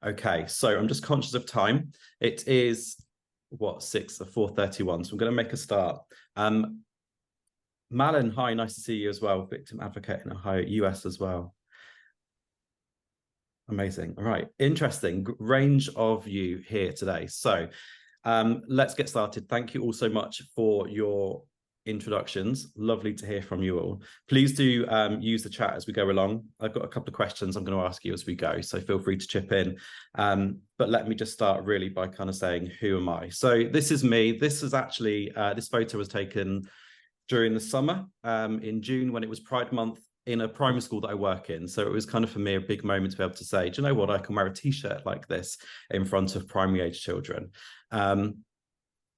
Okay, so I'm just conscious of time. It is what, 4:31, so I'm going to make a start. Malin, hi, nice to see you as well. Victim advocate in Ohio, US as well. Amazing. All right, interesting range of you here today. So let's get started. Thank you all so much for your introductions. Lovely to hear from you all. Please do use the chat as we go along. I've got a couple of questions I'm going to ask you as we go, so feel free to chip in. But let me just start really by kind of saying, who am I? So this is me. This is actually, this photo was taken during the summer in June when it was Pride Month in a primary school that I work in. So it was kind of for me a big moment to be able to say, do you know what, I can wear a t-shirt like this in front of primary age children.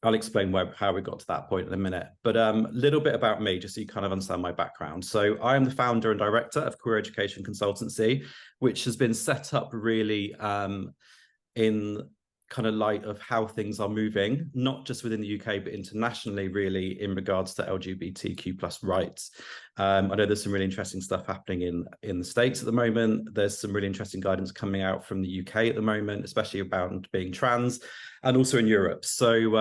I'll explain how we got to that point in a minute, but a little bit about me, just so you kind of understand my background. So I am the founder and director of Queer Education Consultancy, which has been set up really in kind of light of how things are moving, not just within the UK, but internationally, really, in regards to LGBTQ plus rights. I know there's some really interesting stuff happening in the States at the moment. There's some really interesting guidance coming out from the UK at the moment, especially about being trans, and also in Europe. So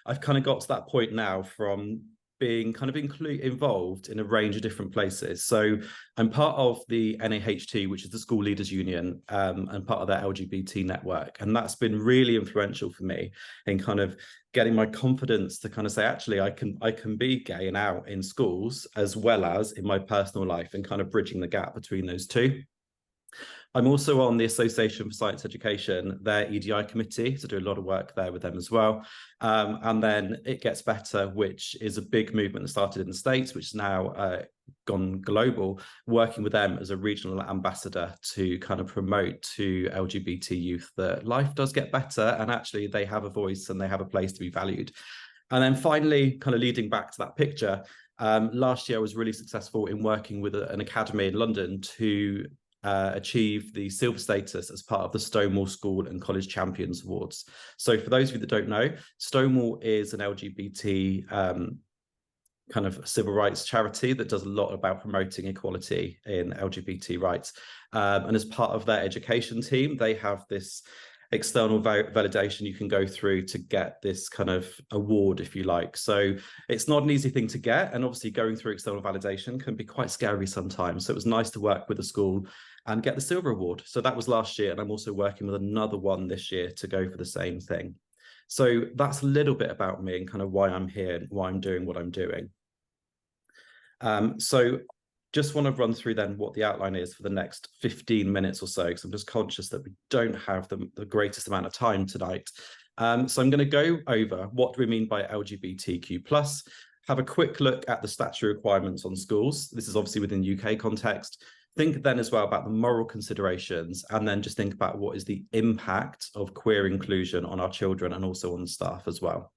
I've kind of got to that point now from being kind of involved in a range of different places. So I'm part of the NAHT, which is the School Leaders Union, and part of their LGBT network. And that's been really influential for me in kind of getting my confidence to kind of say, actually, I can be gay and out in schools as well as in my personal life, and kind of bridging the gap between those two. I'm also on the Association for Science Education, their EDI committee, so do a lot of work there with them as well. And then It Gets Better, which is a big movement that started in the States, which is now gone global, working with them as a regional ambassador to kind of promote to LGBT youth that life does get better, and actually they have a voice and they have a place to be valued. And then finally, kind of leading back to that picture, last year I was really successful in working with an academy in London to achieve the silver status as part of the Stonewall School and College Champions Awards. So for those of you that don't know, Stonewall is an LGBT kind of civil rights charity that does a lot about promoting equality in LGBT rights. And as part of their education team, they have this external validation you can go through to get this kind of award, if you like. So it's not an easy thing to get, and obviously going through external validation can be quite scary sometimes. So it was nice to work with the school and get the silver award. So that was last year, and I'm also working with another one this year to go for the same thing. So that's a little bit about me and kind of why I'm here and why I'm doing what I'm doing. So just want to run through then what the outline is for the next 15 minutes or so, because I'm just conscious that we don't have the greatest amount of time tonight. So I'm going to go over what do we mean by LGBTQ+, have a quick look at the statutory requirements on schools. This is obviously within UK context. Think then as well about the moral considerations, and then just think about what is the impact of queer inclusion on our children and also on the staff as well.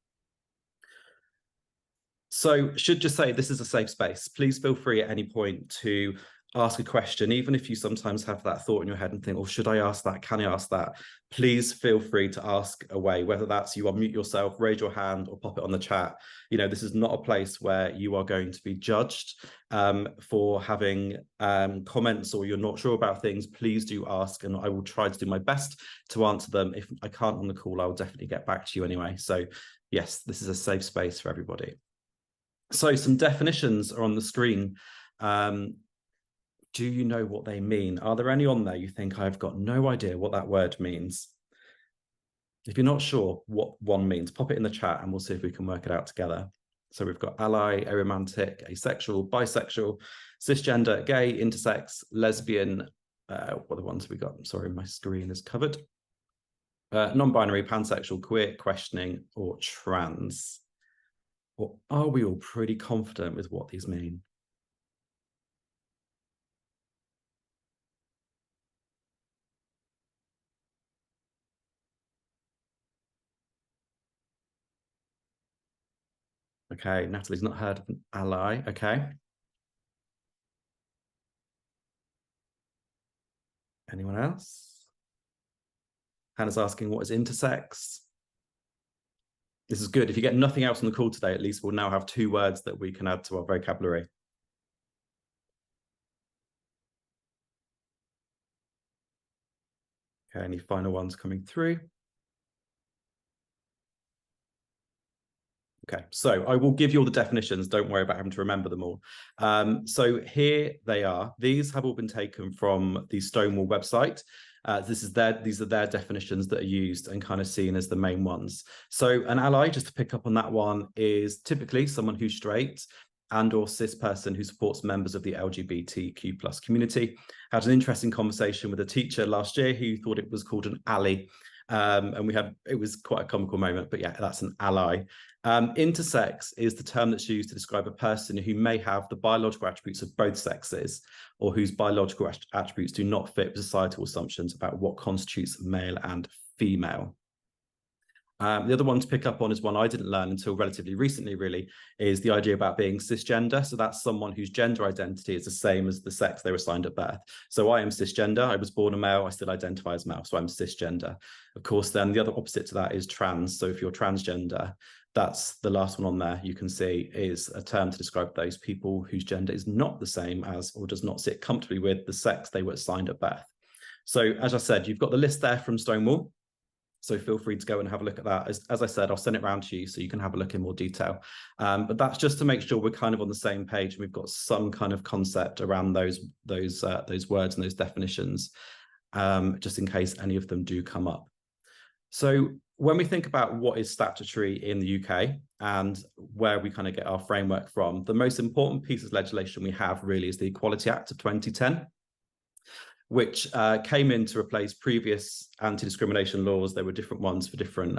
So should just say this is a safe space. Please feel free at any point to ask a question, even if you sometimes have that thought in your head and think, oh, should I ask that? Can I ask that? Please feel free to ask away, whether that's you unmute yourself, raise your hand, or pop it on the chat. You know, this is not a place where you are going to be judged for having comments, or you're not sure about things. Please do ask, and I will try to do my best to answer them. If I can't on the call, I'll definitely get back to you anyway. So yes, this is a safe space for everybody. So some definitions are on the screen. Do you know what they mean? Are there any on there you think I've got no idea what that word means? If you're not sure what one means, pop it in the chat and we'll see if we can work it out together. So we've got ally, aromantic, asexual, bisexual, cisgender, gay, intersex, lesbian. What are the ones we got? Sorry, my screen is covered. Non-binary, pansexual, queer, questioning, or trans. Or are we all pretty confident with what these mean? Okay, Natalie's not heard of an ally. Okay. Anyone else? Hannah's asking, what is intersex? This is good. If you get nothing else on the call today, at least we'll now have 2 words that we can add to our vocabulary. Okay, any final ones coming through? Okay, so I will give you all the definitions. Don't worry about having to remember them all. So here they are. These have all been taken from the Stonewall website. These are their definitions that are used and kind of seen as the main ones. So an ally, just to pick up on that one, is typically someone who's straight and or cis person who supports members of the LGBTQ plus community. Had an interesting conversation with a teacher last year who thought it was called an ally. And it was quite a comical moment, but yeah, that's an ally. Intersex is the term that's used to describe a person who may have the biological attributes of both sexes, or whose biological attributes do not fit with societal assumptions about what constitutes male and female. The other one to pick up on is one I didn't learn until relatively recently, really, is the idea about being cisgender. So that's someone whose gender identity is the same as the sex they were assigned at birth. So I am cisgender. I was born a male. I still identify as male. So I'm cisgender. Of course, then the other opposite to that is trans. So if you're transgender, that's the last one on there you can see is a term to describe those people whose gender is not the same as or does not sit comfortably with the sex they were assigned at birth. So as I said, you've got the list there from Stonewall. So feel free to go and have a look at that. As I said, I'll send it around to you so you can have a look in more detail. But that's just to make sure we're kind of on the same page and we've got some kind of concept around those words and those definitions, just in case any of them do come up. So when we think about what is statutory in the UK and where we kind of get our framework from, the most important piece of legislation we have really is the Equality Act of 2010. Which came in to replace previous anti-discrimination laws. There were different ones for different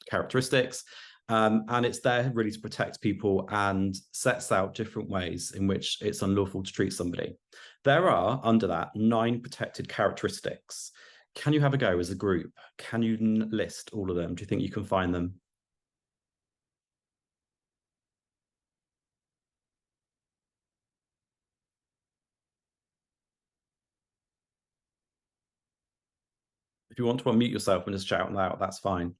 characteristics. And it's there really to protect people and sets out different ways in which it's unlawful to treat somebody. There are, under that, 9 protected characteristics. Can you have a go as a group? Can you list all of them? Do you think you can find them? If you want to unmute yourself and just shout them out, that's fine.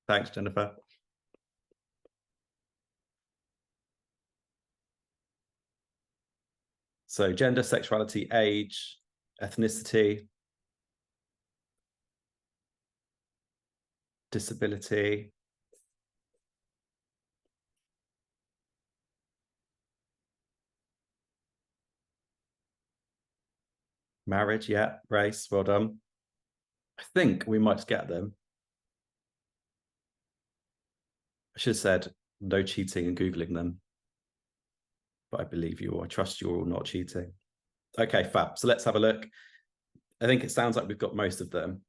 Thanks, Jennifer. So gender, sexuality, age, ethnicity, disability, marriage, yeah, race, well done. I think we might get them. I should have said no cheating and Googling them. But I believe you, or I trust you're all not cheating. Okay, fab. So let's have a look. I think it sounds like we've got most of them.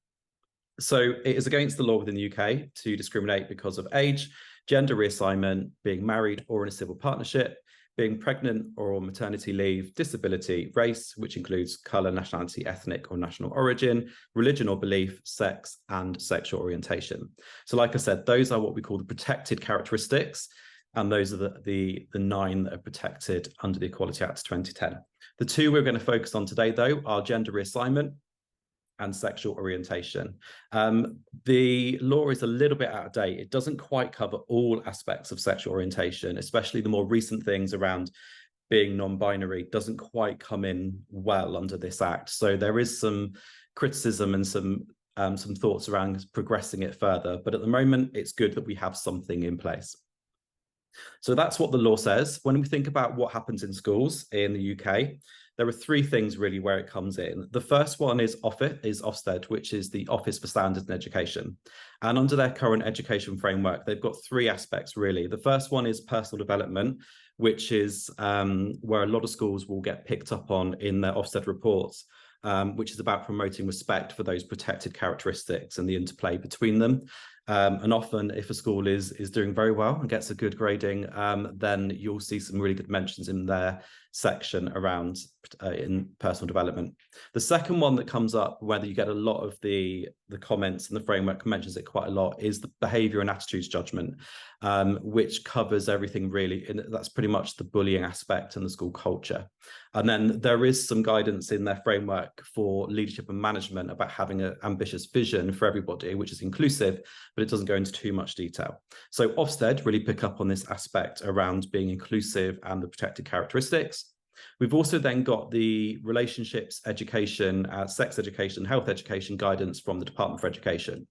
So it is against the law within the UK to discriminate because of age, gender reassignment, being married or in a civil partnership, being pregnant or on maternity leave, disability, race, which includes colour, nationality, ethnic or national origin, religion or belief, sex, and sexual orientation. So like I said, those are what we call the protected characteristics. And those are the 9 that are protected under the Equality Act of 2010. The 2 we're going to focus on today, though, are gender reassignment and sexual orientation. The law is a little bit out of date. It doesn't quite cover all aspects of sexual orientation, especially the more recent things around being non-binary doesn't quite come in well under this act. So there is some criticism and some thoughts around progressing it further. But at the moment, it's good that we have something in place. So that's what the law says. When we think about what happens in schools in the UK, there are 3 things really where it comes in. The first one is Ofsted, which is the Office for Standards and Education. And under their current education framework, they've got 3 aspects really. The first one is personal development, which is where a lot of schools will get picked up on in their Ofsted reports, which is about promoting respect for those protected characteristics and the interplay between them. And often if a school is doing very well and gets a good grading, then you'll see some really good mentions in there section around in personal development. The second one that comes up, whether you get a lot of the comments, and the framework mentions it quite a lot, is the behavior and attitudes judgment, which covers everything really. And that's pretty much the bullying aspect and the school culture. And then there is some guidance in their framework for leadership and management about having an ambitious vision for everybody, which is inclusive, but it doesn't go into too much detail. So Ofsted really pick up on this aspect around being inclusive and the protected characteristics. We've also then got the relationships education, sex education, health education guidance from the Department for Education.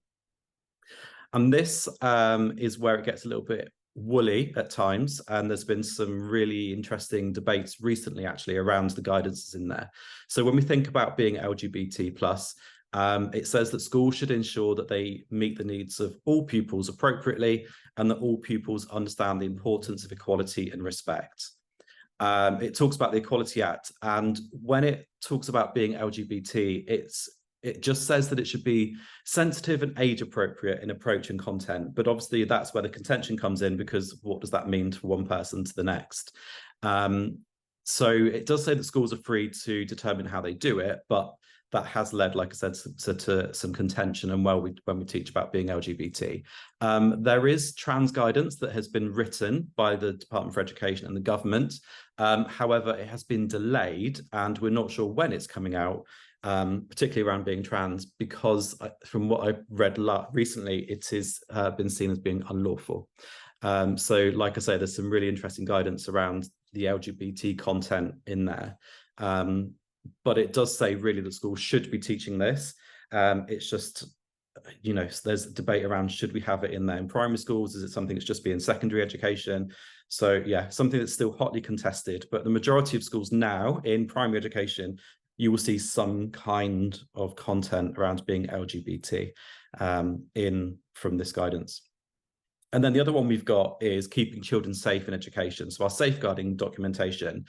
And this is where it gets a little bit woolly at times, and there's been some really interesting debates recently actually around the guidances in there. So when we think about being LGBT plus, it says that schools should ensure that they meet the needs of all pupils appropriately, and that all pupils understand the importance of equality and respect. It talks about the Equality Act, and when it talks about being LGBT, it just says that it should be sensitive and age appropriate in approach and content. But obviously that's where the contention comes in, because what does that mean to one person to the next? So it does say that schools are free to determine how they do it, but that has led, like I said, to some contention and when we teach about being LGBT. There is trans guidance that has been written by the Department for Education and the government. However, it has been delayed and we're not sure when it's coming out, particularly around being trans, because from what I've read recently, it has been seen as being unlawful. So like I say, there's some really interesting guidance around the LGBT content in there. But it does say really that schools should be teaching this. It's just, you know, there's a debate around, should we have it in there in primary schools? Is it something that's just be in secondary education? So yeah, something that's still hotly contested, but the majority of schools now in primary education, you will see some kind of content around being LGBT from this guidance. And then the other one we've got is keeping children safe in education. So our safeguarding documentation,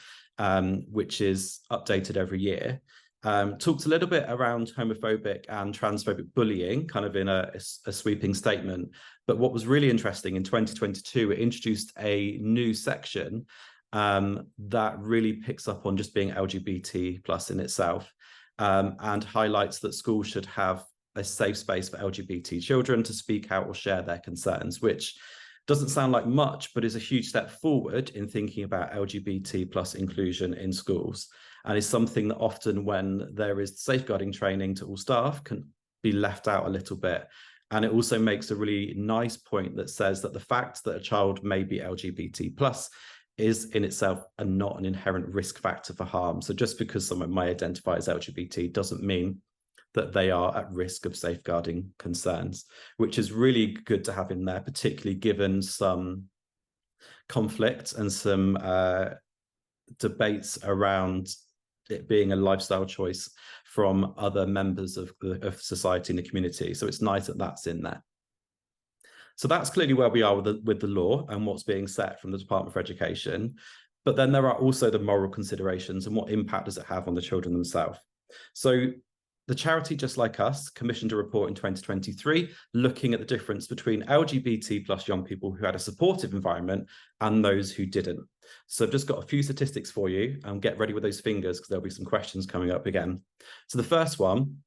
which is updated every year, talks a little bit around homophobic and transphobic bullying, kind of in a sweeping statement. But what was really interesting in 2022, it introduced a new section that really picks up on just being LGBT plus in itself, and highlights that schools should have a safe space for LGBT children to speak out or share their concerns, which doesn't sound like much, but is a huge step forward in thinking about LGBT plus inclusion in schools, and is something that often when there is safeguarding training to all staff can be left out a little bit. And it also makes a really nice point that says that the fact that a child may be LGBT plus is in itself not an inherent risk factor for harm. So just because someone may identify as LGBT doesn't mean that they are at risk of safeguarding concerns, which is really good to have in there, particularly given some conflict and some debates around it being a lifestyle choice from other members of society and the community. So it's nice that that's in there. So that's clearly where we are with the law and what's being set from the Department for Education. But then there are also the moral considerations and what impact does it have on the children themselves. So the charity Just Like Us commissioned a report in 2023 looking at the difference between LGBT plus young people who had a supportive environment and those who didn't. So I've just got a few statistics for you, and get ready with those fingers because there'll be some questions coming up again. So the first one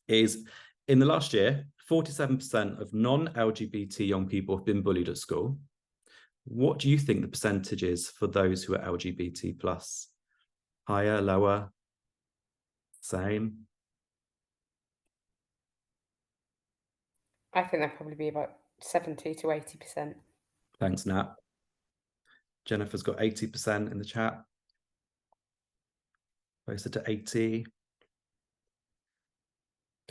is, in the last year, 47% of non-LGBT young people have been bullied at school. What do you think the percentage is for those who are LGBT plus? Higher, lower, same? I think that'd probably be about 70 to 80%. Thanks, Nat. Jennifer's got 80% in the chat. Closer to 80.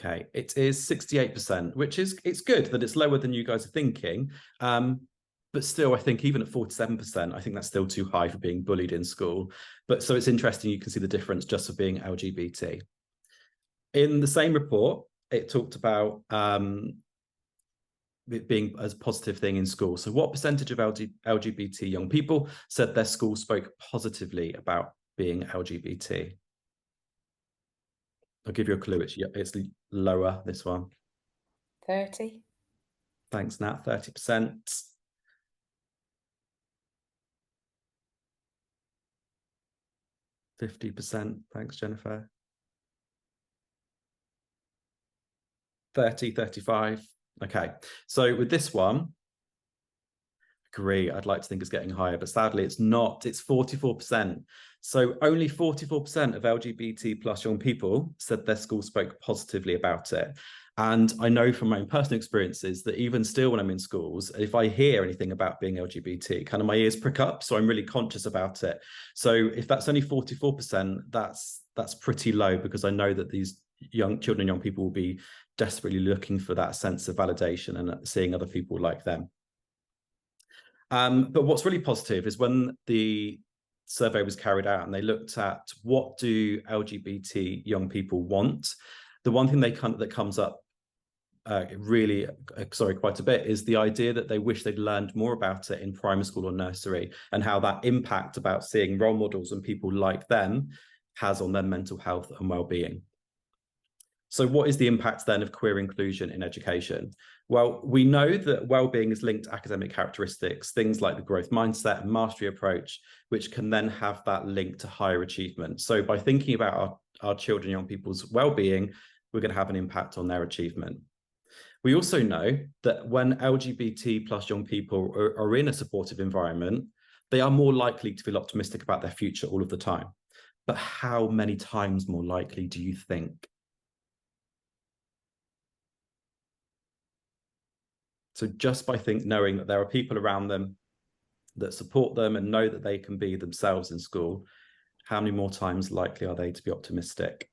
Okay, it is 68%, which is, it's good that it's lower than you guys are thinking. But still, I think even at 47%, I think that's still too high for being bullied in school. But so it's interesting, you can see the difference just for being LGBT. In the same report, it talked about it being a positive thing in school. So what percentage of LGBT young people said their school spoke positively about being LGBT? I'll give you a clue. It's lower, this one. 30. Thanks, Nat. 30%. . 50%. Thanks, Jennifer. 30, 35. Okay. So with this one, agree. I'd like to think it's getting higher, but sadly it's not. It's 44%. So only 44% of LGBT plus young people said their school spoke positively about it. And I know from my own personal experiences that even still when I'm in schools, if I hear anything about being LGBT, kind of my ears prick up. So I'm really conscious about it. So if that's only 44%, that's pretty low, because I know that these young children, young people will be desperately looking for that sense of validation and seeing other people like them. But what's really positive is when the survey was carried out and they looked at what do LGBT young people want, the one thing that comes up quite a bit is the idea that they wish they'd learned more about it in primary school or nursery, and how that impact about seeing role models and people like them has on their mental health and well-being. So what is the impact then of queer inclusion in education? Well, we know that well-being is linked to academic characteristics, things like the growth mindset and mastery approach, which can then have that link to higher achievement. So by thinking about our children, young people's well-being, we're going to have an impact on their achievement. We also know that when LGBT plus young people are in a supportive environment, they are more likely to feel optimistic about their future all of the time. But how many times more likely do you think? So just by knowing that there are people around them that support them and know that they can be themselves in school, how many more times likely are they to be optimistic?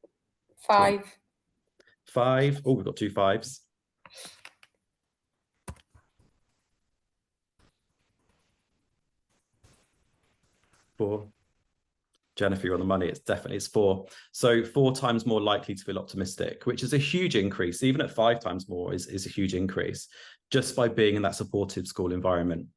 5. 5. Oh, we've got 2 5s. 4. Jennifer, you're on the money. It's 4. So 4 times more likely to feel optimistic, which is a huge increase. Even at 5 times more is a huge increase just by being in that supportive school environment.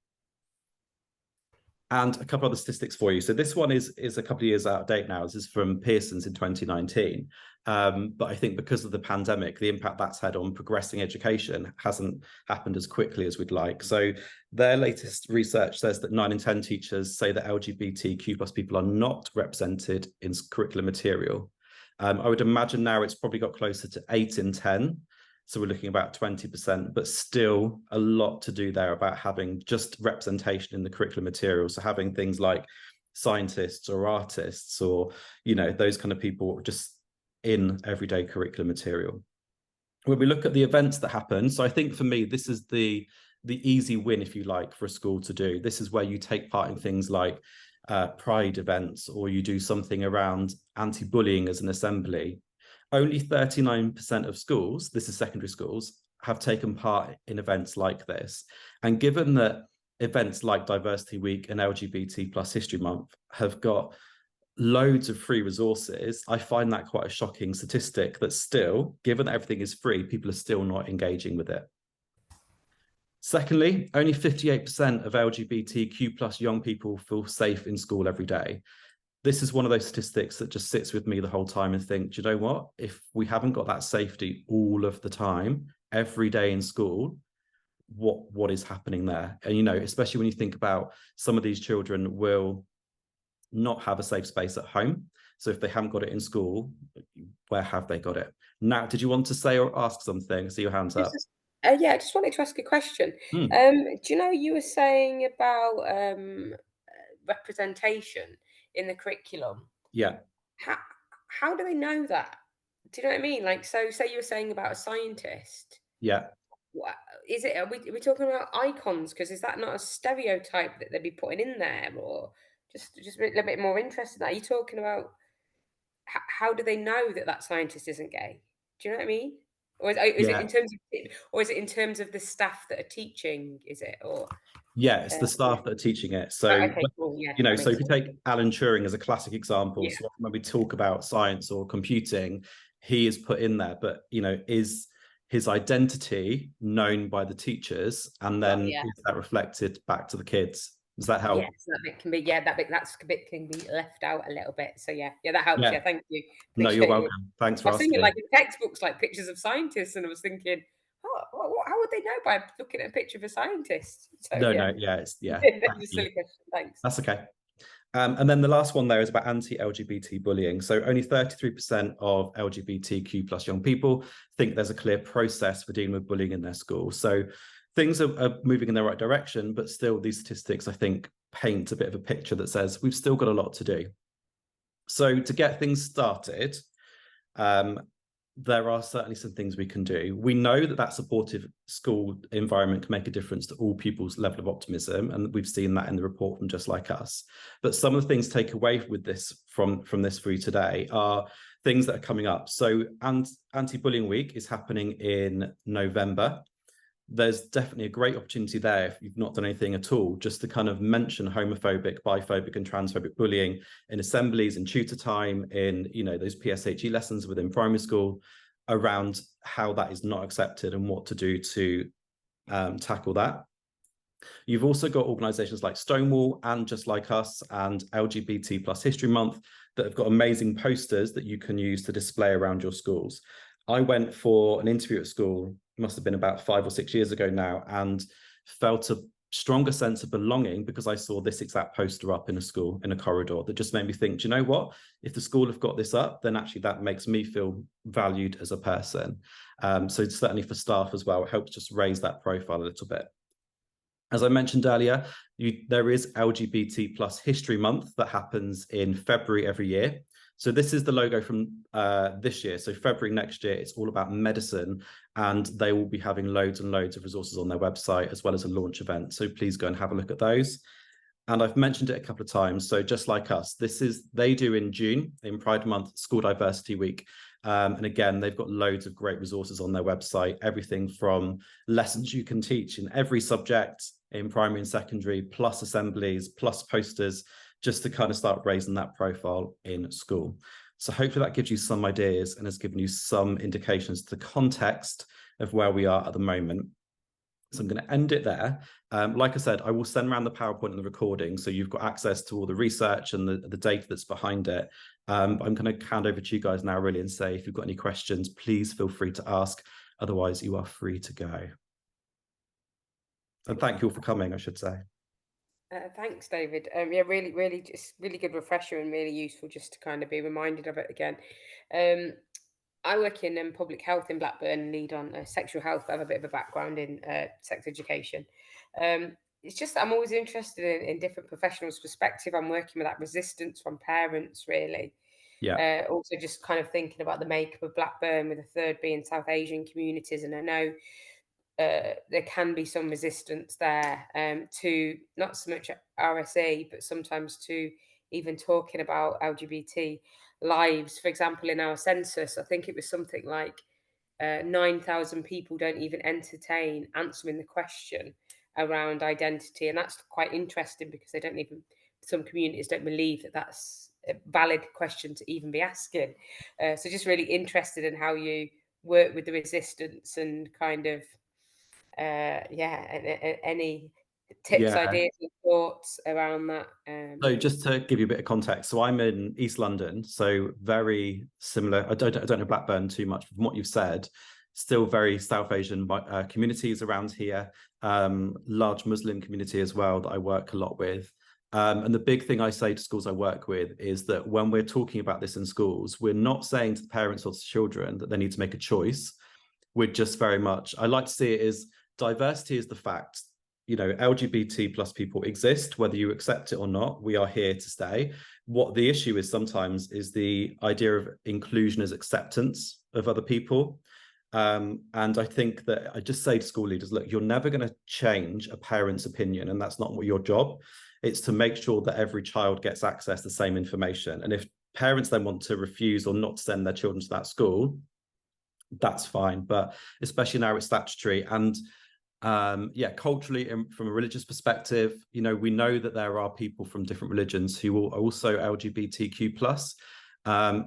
And a couple other statistics for you. So this one is a couple of years out of date now. This is from Pearson's in 2019. But I think because of the pandemic, the impact that's had on progressing education hasn't happened as quickly as we'd like. So their latest research says that 9 in 10 teachers say that LGBTQ plus people are not represented in curriculum material. I would imagine now it's probably got closer to 8 in 10. So we're looking about 20%, but still a lot to do there about having just representation in the curriculum material. So having things like scientists or artists or, those kind of people just in everyday curriculum material. When we look at the events that happen, so I think for me, this is the easy win, if you like, for a school to do. This is where you take part in things like pride events, or you do something around anti-bullying as an assembly. Only 39% of schools, this is secondary schools, have taken part in events like this. And given that events like Diversity Week and LGBT plus History Month have got loads of free resources, I find that quite a shocking statistic that still, given that everything is free, people are still not engaging with it. Secondly, only 58% of LGBTQ plus young people feel safe in school every day. This is one of those statistics that just sits with me the whole time and think, do you know what? If we haven't got that safety all of the time, every day in school, what is happening there? And, especially when you think about some of these children will not have a safe space at home. So if they haven't got it in school, where have they got it? Now, did you want to say or ask something? See your hands up. Yeah, I just wanted to ask a question. Do you know you were saying about representation in the curriculum? Yeah. How do they know that? Do you know what I mean? Like, so say you were saying about a scientist. Yeah. What is it? Are we talking about icons? Because is that not a stereotype that they'd be putting in there, or just a little bit more interested in that? Are you talking about how do they know that that scientist isn't gay? Do you know what I mean? Or is it Yeah. in terms of, or is it in terms of the staff that are teaching? Is it or? Yeah, it's the staff that are teaching it. So, Okay, cool. Yeah, that so makes if you sense. take Alan Turing as a classic example, Yeah, so when we talk about science or computing, he is put in there, but is his identity known by the teachers, and got then yeah. is that reflected back to the kids? Does that help? Yes, that bit can be that bit can be left out a little bit. So yeah, that helps. Yeah. Yeah, thank you. No, you're Appreciate you. welcome. Thanks I for was thinking asking. like in textbooks, like pictures of scientists, and I was thinking, oh, how would they know by looking at a picture of a scientist? So No, yeah, yeah, it's it's thank a you. silly question. Thanks. That's okay. And then the last one there is about anti-LGBT bullying. So only 33% of LGBTQ plus young people think there's a clear process for dealing with bullying in their school. So things are moving in the right direction, but still these statistics, I think, paint a bit of a picture that says we've still got a lot to do. So to get things started, there are certainly some things we can do. We know that supportive school environment can make a difference to all pupils' level of optimism, and we've seen that in the report from Just Like Us. But some of the things to take away with this from this for you today are things that are coming up. So Anti-Bullying Week is happening in November. There's definitely a great opportunity there, if you've not done anything at all, just to kind of mention homophobic, biphobic and transphobic bullying in assemblies, in tutor time, in, you know, those PSHE lessons within primary school, around how that is not accepted and what to do to tackle that. You've also got organizations like Stonewall and Just Like Us and LGBT plus History Month that have got amazing posters that you can use to display around your schools. I went for an interview at school, must have been about 5 or 6 years ago now, and felt a stronger sense of belonging because I saw this exact poster up in a school, in a corridor, that just made me think, do you know what? If the school have got this up, then actually that makes me feel valued as a person. So certainly for staff as well, it helps just raise that profile a little bit. As I mentioned earlier, there is LGBT plus History Month that happens in February every year. So this is the logo from this year. So February next year, it's all about medicine, and they will be having loads and loads of resources on their website, as well as a launch event. So please go and have a look at those. And I've mentioned it a couple of times. So Just Like Us, they do in June, in Pride Month, School Diversity Week. And again, they've got loads of great resources on their website, everything from lessons you can teach in every subject in primary and secondary, plus assemblies, plus posters, just to kind of start raising that profile in school. So hopefully that gives you some ideas and has given you some indications to the context of where we are at the moment. So I'm going to end it there. Like I said, I will send around the PowerPoint and the recording, so you've got access to all the research and the data that's behind it. I'm going to hand over to you guys now, really, and say, if you've got any questions, please feel free to ask. Otherwise, you are free to go. And thank you all for coming, I should say. Thanks, David. Yeah, really, just really good refresher and really useful just to kind of be reminded of it again. I work in public health in Blackburn, lead on sexual health, but I have a bit of a background in sex education. It's just that I'm always interested in different professionals' perspective. I'm working with that resistance from parents, really. Yeah. Also, just kind of thinking about the makeup of Blackburn, with a third being South Asian communities, and I know there can be some resistance there to not so much RSA, but sometimes to even talking about LGBT lives. For example, in our census, I think it was something like 9,000 people don't even entertain answering the question around identity. And that's quite interesting because they don't even, some communities don't believe that that's a valid question to even be asking. So just really interested in how you work with the resistance and kind of any tips, Yeah. ideas, and thoughts around that? So just to give you a bit of context, so I'm in East London, so very similar. I don't know Blackburn too much. From what you've said, still very South Asian communities around here, large Muslim community as well that I work a lot with. And the big thing I say to schools I work with is that when we're talking about this in schools, we're not saying to the parents or to children that they need to make a choice. We're just very much, I like to see it as diversity is the fact. You know, LGBT plus people exist, whether you accept it or not. We are here to stay. What the issue is sometimes is the idea of inclusion as acceptance of other people. And I think that I just say to school leaders, look, you're never going to change a parent's opinion, and that's not your job. It's to make sure that every child gets access to the same information. And if parents then want to refuse or not send their children to that school, that's fine. But especially now it's statutory. And culturally and from a religious perspective, you know, we know that there are people from different religions who are also LGBTQ plus.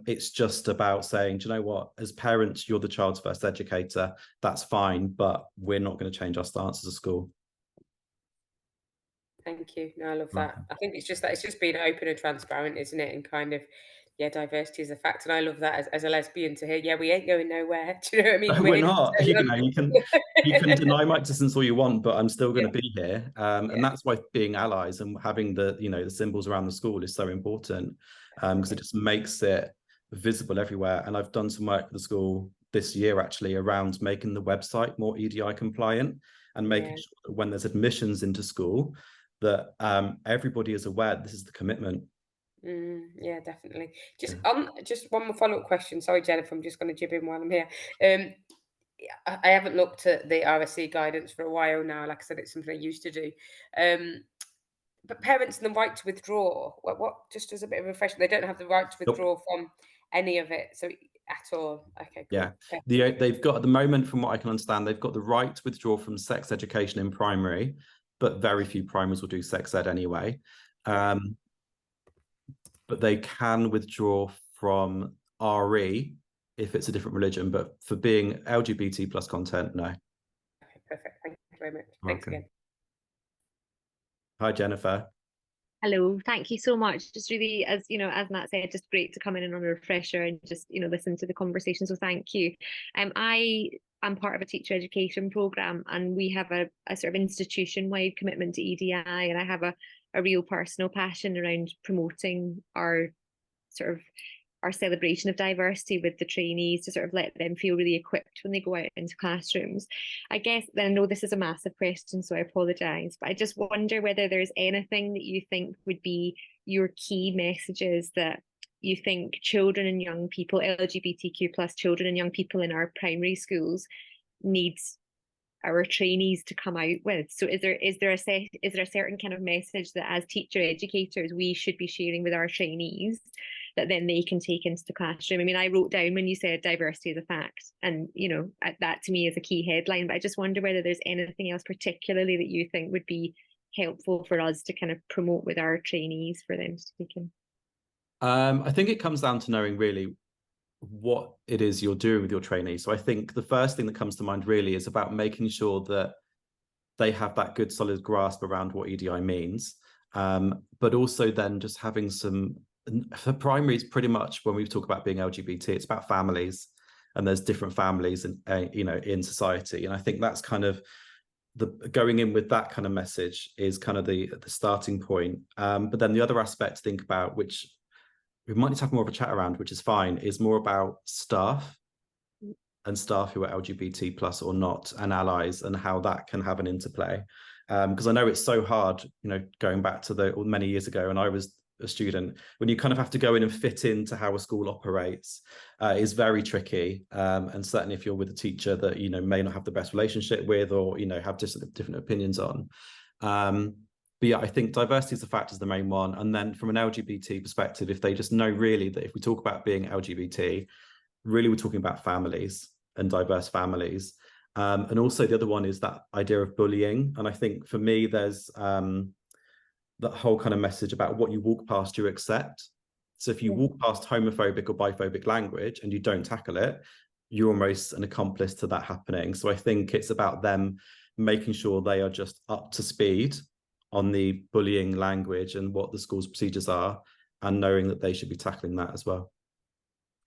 It's just about saying, do you know what, as parents, you're the child's first educator. That's fine, but we're not going to change our stance as a school. Thank you. No, I love that. I think it's just being open and transparent, isn't it? And kind of yeah, diversity is a fact, and I love that as a lesbian to hear. Yeah, we ain't going nowhere. Do you know what I mean? No, We're we're here to not. stay You on. know, you can deny my existence all you want, but I'm still going Yeah, to be here. yeah, And that's why being allies and having the symbols around the school is so important, because it definitely. just makes it visible everywhere. And I've done some work with the school this year actually around making the website more EDI compliant and making Yeah. sure that when there's admissions into school, that everybody is aware this is the commitment. Yeah, definitely. Yeah. Just one more follow-up question. Sorry, Jennifer, I'm just going to jib in while I'm here. Yeah, I haven't looked at the RSC guidance for a while now. Like I said, it's something I used to do. Um, but parents and the right to withdraw. What? Just as a bit of a refresher, they don't have the right to Nope. withdraw from any of it. So at all. Okay, Yeah, cool. Perfect. they've got at the moment, from what I can understand, they've got the right to withdraw from sex education in primary, but very few primaries will do sex ed anyway. Yeah. But they can withdraw from RE if it's a different religion. But for being LGBT plus content, no. Okay, perfect. Thank you very much. Thanks Okay. again. Hi, Jennifer. Hello, thank you so much. Just really, as you know, as Matt said, just great to come in and on a refresher and just, listen to the conversation. So thank you. I am part of a teacher education program, and we have a sort of institution-wide commitment to EDI, and I have a real personal passion around promoting our sort of our celebration of diversity with the trainees to sort of let them feel really equipped when they go out into classrooms. I guess, then I know this is a massive question, so I apologise, but I just wonder whether there's anything that you think would be your key messages that you think children and young people, LGBTQ plus children and young people in our primary schools needs our trainees to come out with. So is there a certain kind of message that as teacher educators we should be sharing with our trainees that then they can take into the classroom? I mean, I wrote down when you said diversity is a fact, and that to me is a key headline, but I just wonder whether there's anything else particularly that you think would be helpful for us to kind of promote with our trainees for them to take in. I think it comes down to knowing really what it is you're doing with your trainees. So I think the first thing that comes to mind really is about making sure that they have that good solid grasp around what EDI means, but also then just having some, for primary, it's pretty much when we talk about being LGBT, it's about families, and there's different families in society, and I think that's kind of the going in with that kind of message is kind of the starting point. But then the other aspect to think about, which we might need to have more of a chat around, which is fine, is more about staff and staff who are LGBT plus or not, and allies, and how that can have an interplay. Because I know it's so hard, going back to the many years ago, and I was a student, when you kind of have to go in and fit into how a school operates, is very tricky. And certainly if you're with a teacher that may not have the best relationship with, or have different opinions on. But yeah, I think diversity is the fact is the main one. And then from an LGBT perspective, if they just know really that if we talk about being LGBT, really we're talking about families and diverse families. And also the other one is that idea of bullying. And I think for me, there's that whole kind of message about what you walk past, you accept. So if you walk past homophobic or biphobic language and you don't tackle it, you're almost an accomplice to that happening. So I think it's about them making sure they are just up to speed on the bullying language and what the school's procedures are, and knowing that they should be tackling that as well.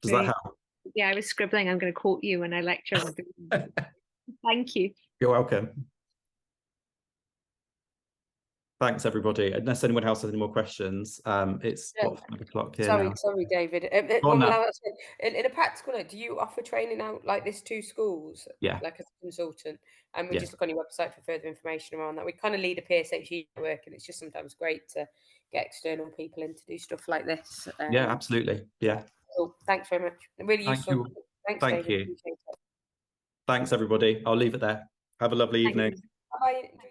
Does that help? Yeah, I was scribbling. I'm going to quote you when I lecture. Thank you. You're welcome. Thanks, everybody. Unless anyone else has any more questions, it's 5 o'clock here now. Sorry, David. In a practical note, do you offer training out like this to schools, Yeah. like as a consultant? And we Yeah. just look on your website for further information around that. We kind of lead a PSHE network, and it's just sometimes great to get external people in to do stuff like this. Yeah, absolutely. Yeah. Cool. Thanks very much. Really Thank useful. you. Thanks, Thank David. you. Appreciate it. Thanks, everybody. I'll leave it there. Have a lovely evening. Thank you. Bye.